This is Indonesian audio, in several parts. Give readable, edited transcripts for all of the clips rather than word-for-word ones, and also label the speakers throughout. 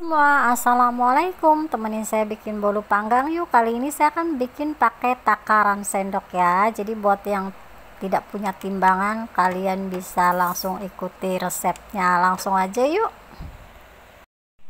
Speaker 1: Semua, assalamualaikum. Temenin saya bikin bolu panggang yuk. Kali ini saya akan bikin pakai takaran sendok ya. Jadi buat yang tidak punya timbangan, kalian bisa langsung ikuti resepnya. Langsung aja yuk.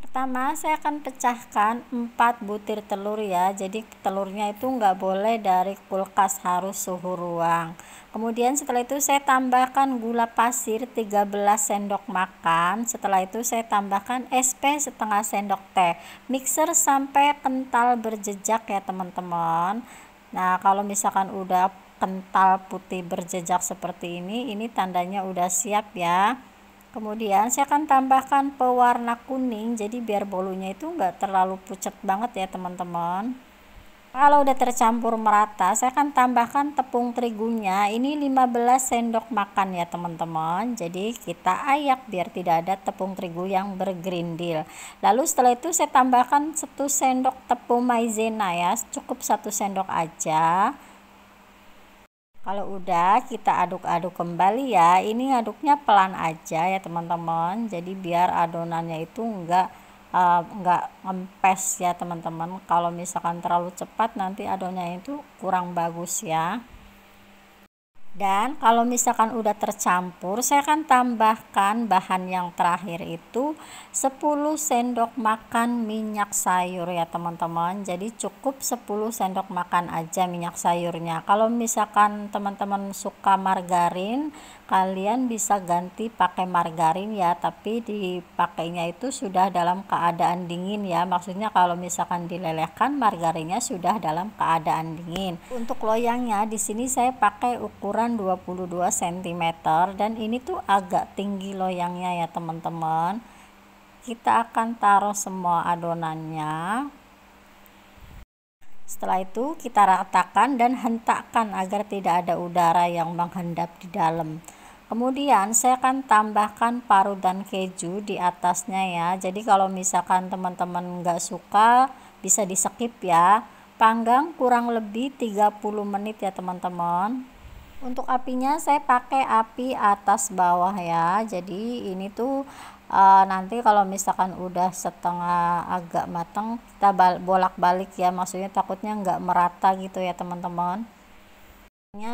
Speaker 1: Pertama saya akan pecahkan 4 butir telur ya. Jadi telurnya itu nggak boleh dari kulkas, harus suhu ruang. Kemudian setelah itu saya tambahkan gula pasir 13 sendok makan. Setelah itu saya tambahkan SP setengah sendok teh. Mixer sampai kental berjejak ya teman-teman. Nah kalau misalkan udah kental putih berjejak seperti ini tandanya udah siap ya. Kemudian saya akan tambahkan pewarna kuning, jadi biar bolunya itu enggak terlalu pucat banget ya teman-teman. Kalau udah tercampur merata, saya akan tambahkan tepung terigunya. Ini 15 sendok makan ya teman-teman. Jadi kita ayak biar tidak ada tepung terigu yang bergerindil. Lalu setelah itu saya tambahkan 1 sendok tepung maizena ya, cukup 1 sendok aja. Kalau udah kita aduk-aduk kembali ya. Ini aduknya pelan aja ya teman-teman. Jadi biar adonannya itu enggak ngempes ya teman-teman. Kalau misalkan terlalu cepat nanti adonannya itu kurang bagus ya. Dan kalau misalkan udah tercampur, saya akan tambahkan bahan yang terakhir itu 10 sendok makan minyak sayur ya teman-teman. Jadi cukup 10 sendok makan aja minyak sayurnya. Kalau misalkan teman-teman suka margarin, kalian bisa ganti pakai margarin ya, tapi dipakainya itu sudah dalam keadaan dingin ya. Maksudnya kalau misalkan dilelehkan, margarinnya sudah dalam keadaan dingin. Untuk loyangnya di sini saya pakai ukuran 22 cm dan ini tuh agak tinggi loyangnya ya teman-teman. Kita akan taruh semua adonannya. Setelah itu kita ratakan dan hentakkan agar tidak ada udara yang menghendap di dalam. Kemudian saya akan tambahkan parutan keju di atasnya ya. Jadi kalau misalkan teman-teman nggak suka bisa di skip ya. Panggang kurang lebih 30 menit ya teman-teman. Untuk apinya saya pakai api atas bawah ya. Jadi ini tuh nanti kalau misalkan udah setengah agak matang kita bolak-balik ya, maksudnya takutnya nggak merata gitu ya teman-teman,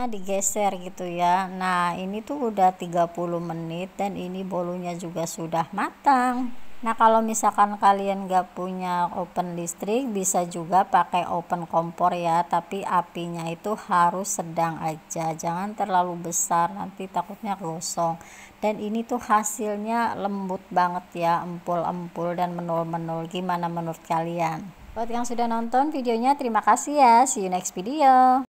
Speaker 1: digeser gitu ya. Nah ini tuh udah 30 menit dan ini bolunya juga sudah matang. Nah kalau misalkan kalian gak punya oven listrik, bisa juga pakai oven kompor ya, tapi apinya itu harus sedang aja, jangan terlalu besar, nanti takutnya gosong. Dan ini tuh hasilnya lembut banget ya, empul-empul dan menul-menul. Gimana menurut kalian? Buat yang sudah nonton videonya, terima kasih ya, see you next video.